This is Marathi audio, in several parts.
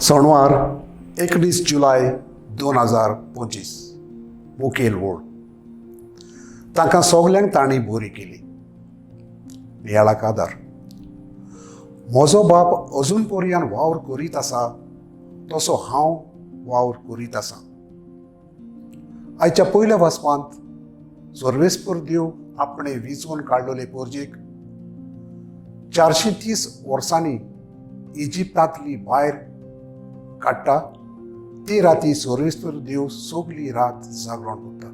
सोनवार 19 जुलय 2025 मुखेल वोड तांकां सोगल्यांक तांणी बोरी केली. नियाळाक आदार. म्हजो बाप अजून पर्यान वावर करीत आसा तसो हांव वावर करीत आसां. आयच्या पयल्या वाचपांत सर्वेस्पर देव आपणे विंचून काडलेले पोरजेक 430 वर्सांनी इजिप्तांतली भायर काडटा ती राती सर्वेस्पर देव सगली रात जागरण करता.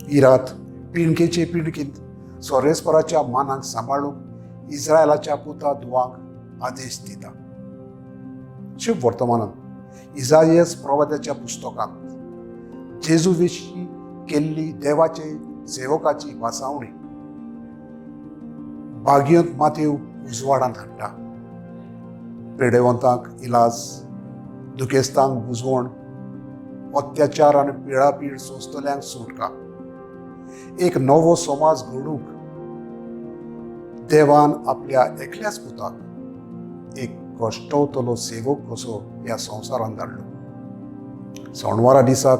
ही रात पिणकेचे पिणकींत सर्वेस्पराच्या मानाक सांबाळूंक इस्रायलाच्या पुता धुवांक आदेश दिता. शुभ वर्तमानांत इसायास प्रवाद्याच्या पुस्तकांत जेजू विशीं केल्ली देवाचे सेवकाची वासावणी भाग्यवंत मातेव उजवाडांत हाडटा. पेडेवंतांक इलाज, दुखेस्तांक बुजवण, अत्याचार आनी पिळापीड सोंसतल्यांक सुटका, एक नवो समाज घडूंक देवान आपल्या एकल्याच पुताक एक कश्टवतलो सेवक कसो ह्या संवसारांत धाडलो. सोणवारा दिसाक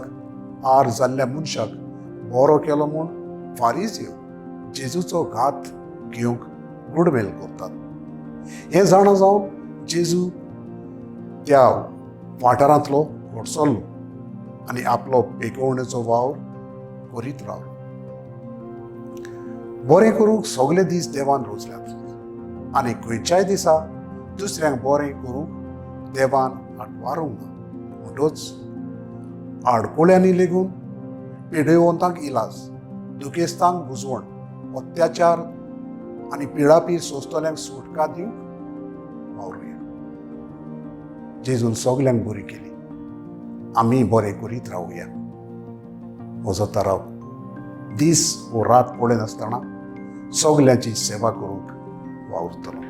आर जाल्ल्या मनशाक बरो केलो म्हूण फारीजियो जेजूचो घात घेवंक गुडमेल करतात. हें जाणा जावन जेजू त्या वाठारांतलो घोडसरलो आनी आपलो पेकवणेचो वावर करीत रावलो. बरें करूंक सगळे दीस देवान रोचल्यात आनी खंयच्याय दिसा दुसऱ्यांक बरें करूंक देवान आटवारूंक ना. म्हणटूच आडकोळ्यांनी लेगून पेडेवंतांक इलाज, दुखेस्तांक बुजवण, अत्याचार आनी पिळापीड सोंसतल्यांक सुटका दिवंक वावरुया. जेजून सगल्यांक बरी केली. आमी बरें करीत रावुया. म्हजो थाराव दीस वो रात पळय नासतना सगल्यांची सेवा करूंक वावुरतलो.